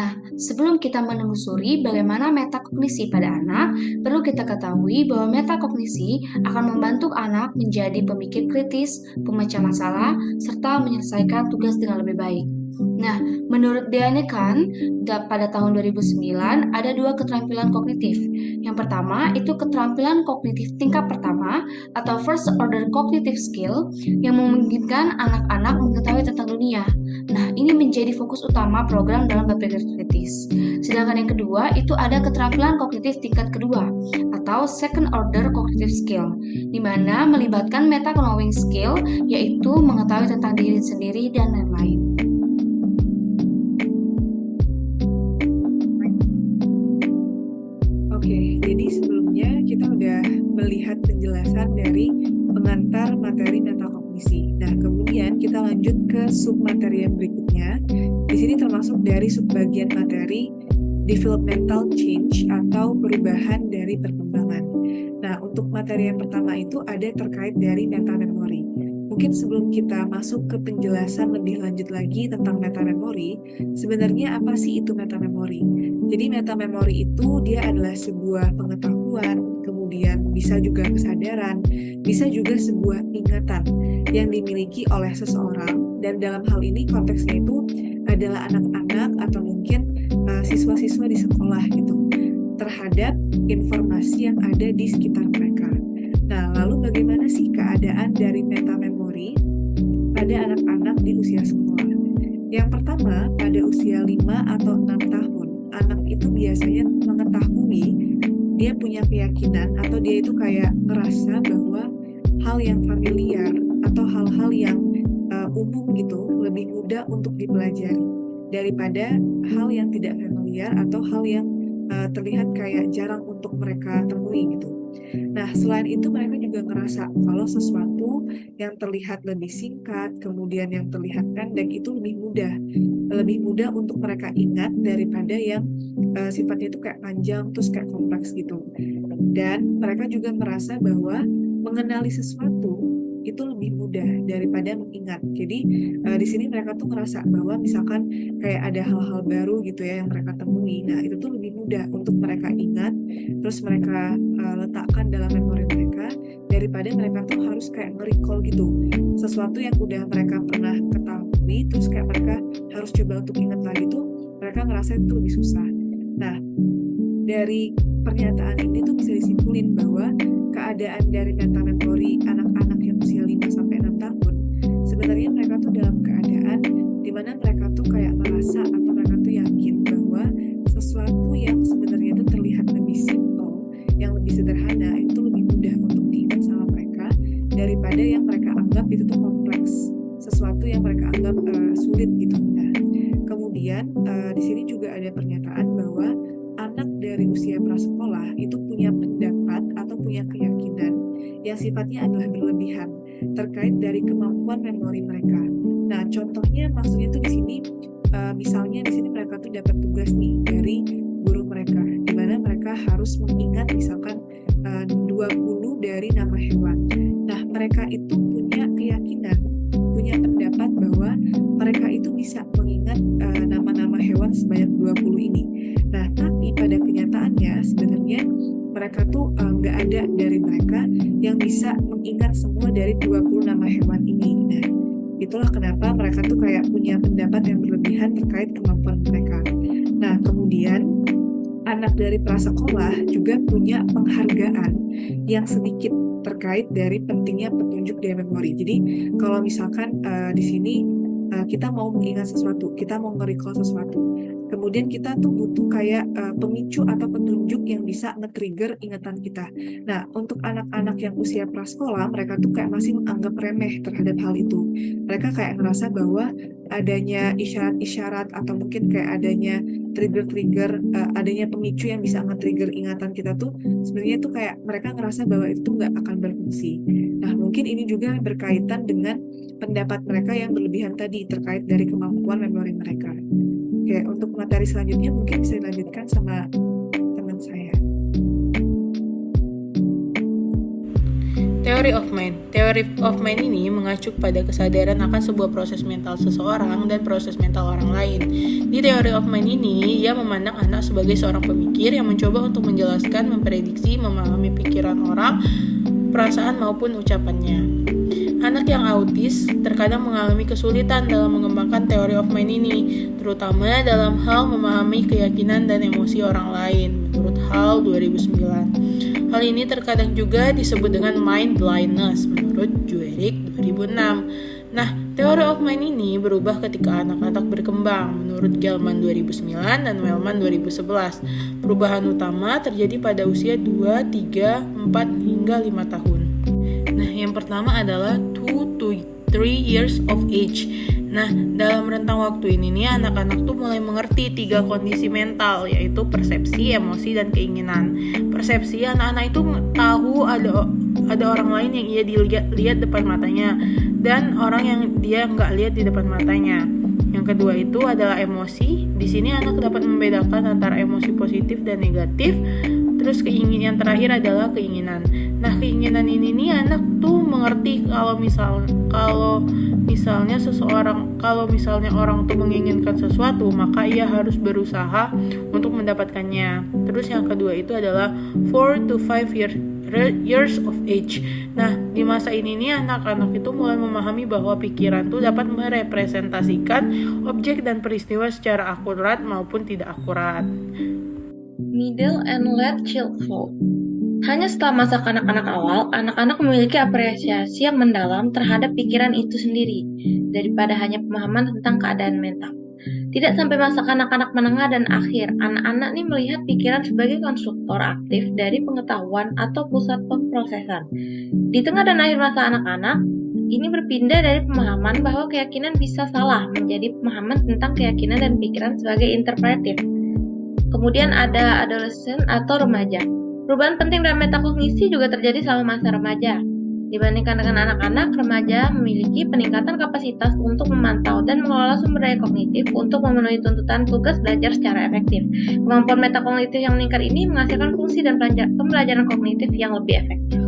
Nah, sebelum kita menelusuri bagaimana metakognisi pada anak, perlu kita ketahui bahwa metakognisi akan membantu anak menjadi pemikir kritis, pemecah masalah, serta menyelesaikan tugas dengan lebih baik. Nah, menurut Diane Kahn, pada tahun 2009 ada dua keterampilan kognitif. Yang pertama itu keterampilan kognitif tingkat pertama atau first order cognitive skill yang memungkinkan anak-anak mengetahui tentang dunia. Nah, ini menjadi fokus utama program dalam berpikir kritis. Sedangkan yang kedua itu ada keterampilan kognitif tingkat kedua atau second order cognitive skill, di mana melibatkan meta knowing skill yaitu mengetahui tentang diri sendiri dan lain-lain. Oke, jadi sebelumnya kita udah melihat penjelasan dari pengantar materi metakognisi. Nah, kemudian kita lanjut ke submateri yang berikutnya. Di sini termasuk dari subbagian materi developmental change atau perubahan dari perkembangan. Nah, untuk materi yang pertama itu ada terkait dari metamemori. Mungkin sebelum kita masuk ke penjelasan lebih lanjut lagi tentang metamemori, sebenarnya apa sih itu metamemori? Jadi metamemori itu dia adalah sebuah pengetahuan, kemudian bisa juga kesadaran, bisa juga sebuah ingatan yang dimiliki oleh seseorang, dan dalam hal ini konteksnya itu adalah anak-anak atau mungkin siswa-siswa di sekolah gitu, terhadap informasi yang ada di sekitar mereka. Nah, lalu bagaimana sih keadaan dari metamemori pada anak-anak di usia sekolah? Yang pertama, pada usia 5 atau 6 tahun, anak itu biasanya mengetahui, dia punya keyakinan atau dia itu kayak ngerasa bahwa hal yang familiar atau hal-hal yang umum gitu lebih mudah untuk dipelajari daripada hal yang tidak familiar atau hal yang terlihat kayak jarang untuk mereka temui gitu. Nah, selain itu mereka juga ngerasa kalau sesuatu yang terlihat lebih singkat, kemudian yang terlihat pendek itu lebih mudah untuk mereka ingat daripada yang sifatnya itu kayak panjang, terus kayak kompleks gitu. Dan mereka juga merasa bahwa mengenali sesuatu itu lebih mudah daripada mengingat. Jadi di sini mereka tuh ngerasa bahwa misalkan kayak ada hal-hal baru gitu ya yang mereka temui. Nah, itu tuh lebih mudah untuk mereka ingat, terus mereka letakkan dalam memori mereka daripada mereka tuh harus kayak nge-recall gitu. Sesuatu yang udah mereka pernah ketahui, terus kayak mereka harus coba untuk ingat lagi tuh, mereka ngerasa itu lebih susah. Nah, dari pernyataan ini tuh bisa disimpulin bahwa keadaan dari metamemori anak-anak yang usia 5-6 tahun, sebenarnya mereka tuh dalam keadaan di mana mereka tuh kayak merasa atau mereka tuh yakin bahwa sesuatu yang sebenarnya itu terlihat lebih simple, yang lebih sederhana, itu lebih mudah untuk diingat sama mereka daripada yang mereka anggap itu tuh kompleks, sesuatu yang mereka anggap sulit gitu. Nah, kemudian di sini juga ada pernyataan bahwa anak dari usia prasekolah itu punya pendapat atau punya keyakinan yang sifatnya adalah berlebihan terkait dari kemampuan memori mereka. Nah, contohnya maksudnya tuh di sini misalnya di sini mereka tuh dapat tugas nih dari guru mereka, di mana mereka harus mengingat misalkan 20 dari nama hewan. Nah, mereka itu punya keyakinan, punya pendapat bahwa mereka itu bisa mengingat nama-nama hewan sebanyak 20 ini. Nah, tapi pada kenyataannya sebenarnya mereka tuh nggak ada dari mereka yang bisa mengingat semua dari 20 nama hewan ini. Nah, itulah kenapa mereka tuh kayak punya pendapat yang berlebihan terkait kemampuan mereka. Nah, kemudian anak dari prasekolah juga punya penghargaan yang sedikit terkait dari pentingnya petunjuk dari memori. Jadi, kalau misalkan di sini kita mau mengingat sesuatu, kita mau nge-recall sesuatu, kemudian kita tuh butuh kayak pemicu atau petunjuk yang bisa nge-trigger ingatan kita. Nah, untuk anak-anak yang usia prasekolah, mereka tuh kayak masih menganggap remeh terhadap hal itu. Mereka kayak ngerasa bahwa adanya isyarat-isyarat atau mungkin kayak adanya trigger-trigger, adanya pemicu yang bisa nge-trigger ingatan kita tuh, sebenarnya tuh kayak mereka ngerasa bahwa itu nggak akan berfungsi. Nah, mungkin ini juga berkaitan dengan pendapat mereka yang berlebihan tadi terkait dari kemampuan memori mereka. Oke, untuk materi selanjutnya mungkin bisa dilanjutkan sama teman saya. Theory of Mind. Theory of Mind ini mengacu pada kesadaran akan sebuah proses mental seseorang dan proses mental orang lain. Di Theory of Mind ini, ia memandang anak sebagai seorang pemikir yang mencoba untuk menjelaskan, memprediksi, memahami pikiran orang, perasaan maupun ucapannya. Anak yang autis terkadang mengalami kesulitan dalam mengembangkan Theory of Mind ini, terutama dalam hal memahami keyakinan dan emosi orang lain, menurut Hall 2009. Hal ini terkadang juga disebut dengan mind blindness menurut Juerik 2006. Nah, Theory of Mind ini berubah ketika anak-anak berkembang menurut Gelman 2009 dan Wellman 2011. Perubahan utama terjadi pada usia 2, 3, 4 hingga 5 tahun. Nah, yang pertama adalah 2 to 3 years of age. Nah, dalam rentang waktu ini nih anak-anak tuh mulai mengerti 3 kondisi mental, yaitu persepsi, emosi, dan keinginan. Persepsi, anak-anak itu tahu ada orang lain yang ia lihat depan matanya dan orang yang dia nggak lihat di depan matanya. Yang kedua itu adalah emosi. Di sini anak dapat membedakan antara emosi positif dan negatif. Terus yang terakhir adalah keinginan. Nah, keinginan ini nih anak tuh mengerti kalau misalnya orang tuh menginginkan sesuatu, maka ia harus berusaha untuk mendapatkannya. Terus yang kedua itu adalah 4 to 5 years of age. Nah, di masa ini nih anak-anak itu mulai memahami bahwa pikiran tuh dapat merepresentasikan objek dan peristiwa secara akurat maupun tidak akurat. Middle and late childhood. Hanya setelah masa kanak-kanak awal, anak-anak memiliki apresiasi yang mendalam terhadap pikiran itu sendiri, daripada hanya pemahaman tentang keadaan mental. Tidak sampai masa kanak-kanak menengah dan akhir, anak-anak ini melihat pikiran sebagai konstruktor aktif dari pengetahuan atau pusat pemrosesan. Di tengah dan akhir masa anak-anak, ini berpindah dari pemahaman bahwa keyakinan bisa salah menjadi pemahaman tentang keyakinan dan pikiran sebagai interpretif. Kemudian ada adolescent atau remaja. Perubahan penting dalam metakognisi juga terjadi selama masa remaja. Dibandingkan dengan anak-anak, remaja memiliki peningkatan kapasitas untuk memantau dan mengelola sumber daya kognitif untuk memenuhi tuntutan tugas belajar secara efektif. Kemampuan metakognitif yang meningkat ini menghasilkan fungsi dan pembelajaran kognitif yang lebih efektif.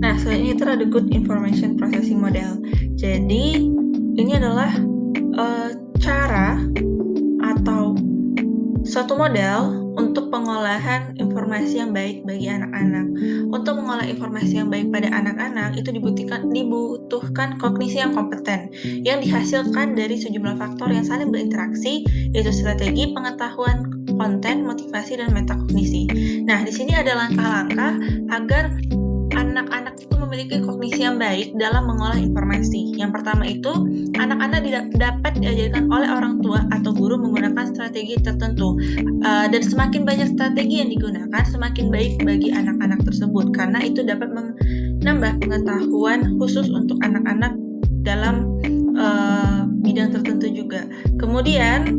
Nah, selanjutnya itu ada Good Information Processing Model. Jadi, ini adalah cara atau suatu model untuk pengolahan informasi yang baik bagi anak-anak. Untuk mengolah informasi yang baik pada anak-anak itu dibutuhkan kognisi yang kompeten yang dihasilkan dari sejumlah faktor yang saling berinteraksi, yaitu strategi, pengetahuan, konten, motivasi, dan metakognisi. Nah, di sini ada langkah-langkah agar anak-anak itu memiliki kognisi yang baik dalam mengolah informasi. Yang pertama itu, anak-anak dapat diajarkan oleh orang tua atau guru menggunakan strategi tertentu. Dan semakin banyak strategi yang digunakan, semakin baik bagi anak-anak tersebut, karena itu dapat menambah pengetahuan khusus untuk anak-anak dalam bidang tertentu juga. Kemudian,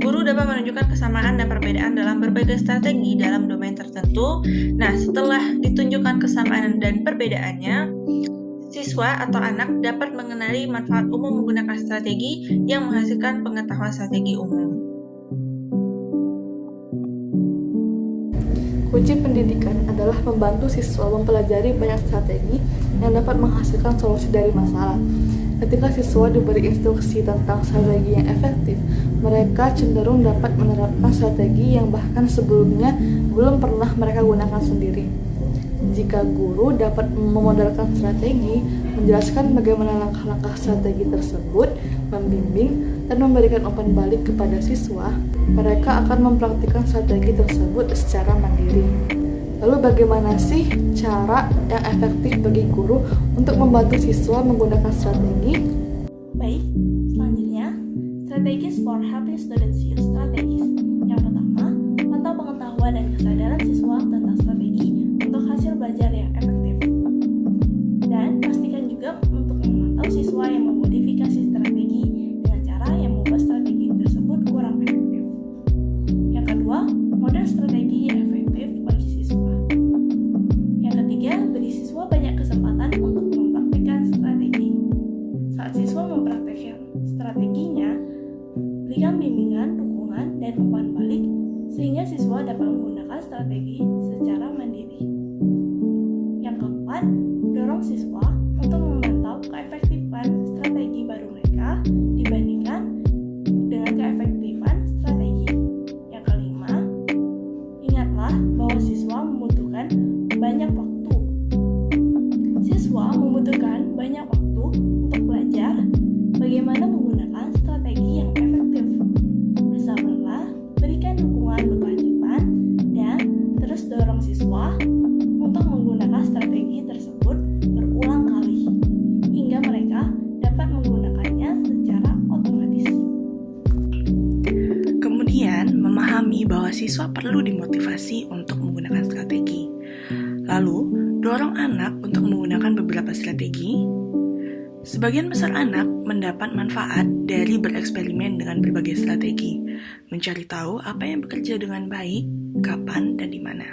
guru dapat menunjukkan kesamaan dan perbedaan dalam berbagai strategi dalam domain tertentu. Nah, setelah ditunjukkan kesamaan dan perbedaannya, siswa atau anak dapat mengenali manfaat umum menggunakan strategi yang menghasilkan pengetahuan strategi umum. Kunci pendidikan adalah membantu siswa mempelajari banyak strategi yang dapat menghasilkan solusi dari masalah. Ketika siswa diberi instruksi tentang strategi yang efektif, mereka cenderung dapat menerapkan strategi yang bahkan sebelumnya belum pernah mereka gunakan sendiri. Jika guru dapat memodelkan strategi, menjelaskan bagaimana langkah-langkah strategi tersebut, membimbing, dan memberikan umpan balik kepada siswa, mereka akan mempraktikkan strategi tersebut secara mandiri. Lalu bagaimana sih cara yang efektif bagi guru untuk membantu siswa menggunakan strategi? Baik, selanjutnya, strategies for helping students use strategies. Yang pertama, pantau pengetahuan dan kesadaran siswa tentang strategi untuk hasil belajar yang efektif. Dan pastikan juga untuk memantau siswa yang memodifikasi strategi dengan cara yang membuat strategi tersebut kurang efektif. Yang kedua, model strategi yang efektif bagi siswa. Yang ketiga, beri siswa banyak kesempatan untuk mempraktikkan strategi. Saat siswa mempraktikkan strateginya, berikan bimbingan, dukungan, dan umpan balik sehingga siswa dapat menggunakan strategi secara adalah bahwa siswa membutuhkan banyak waktu. Siswa membutuhkan banyak waktu untuk belajar bagaimana menggunakan strategi yang efektif. Bersabarlah, berikan dukungan berkelanjutan, dan terus dorong siswa untuk menggunakan strategi tersebut berulang kali, hingga mereka dapat menggunakannya secara otomatis. Kemudian, memahami bahwa siswa perlu dimotivasi untuk menggunakan strategi. Lalu, dorong anak untuk menggunakan beberapa strategi. Sebagian besar anak mendapat manfaat dari bereksperimen dengan berbagai strategi, mencari tahu apa yang bekerja dengan baik, kapan, dan di mana.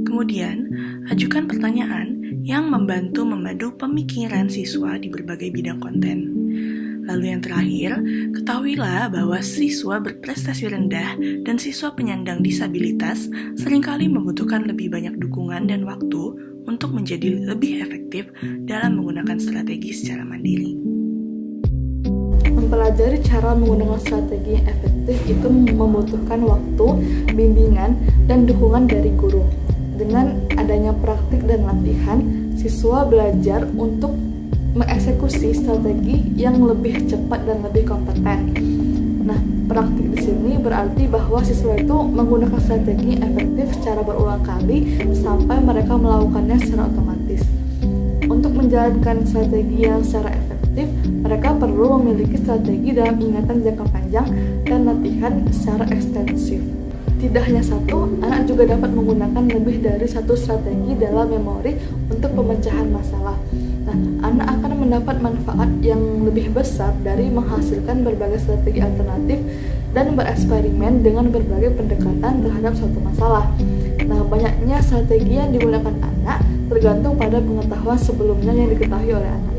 Kemudian, ajukan pertanyaan yang membantu memadu pemikiran siswa di berbagai bidang konten. Lalu yang terakhir, ketahuilah bahwa siswa berprestasi rendah dan siswa penyandang disabilitas seringkali membutuhkan lebih banyak dukungan dan waktu untuk menjadi lebih efektif dalam menggunakan strategi secara mandiri. Mempelajari cara menggunakan strategi yang efektif itu membutuhkan waktu, bimbingan, dan dukungan dari guru. Dengan adanya praktik dan latihan, siswa belajar untuk mengeksekusi strategi yang lebih cepat dan lebih kompeten. Nah, praktik di sini berarti bahwa siswa itu menggunakan strategi efektif secara berulang kali sampai mereka melakukannya secara otomatis. Untuk menjalankan strategi yang secara efektif, mereka perlu memiliki strategi dalam ingatan jangka panjang dan latihan secara ekstensif. Tidak hanya satu, anak juga dapat menggunakan lebih dari satu strategi dalam memori untuk pemecahan masalah. Nah, anak akan mendapat manfaat yang lebih besar dari menghasilkan berbagai strategi alternatif dan bereksperimen dengan berbagai pendekatan terhadap suatu masalah. Nah, banyaknya strategi yang digunakan anak tergantung pada pengetahuan sebelumnya yang diketahui oleh anak.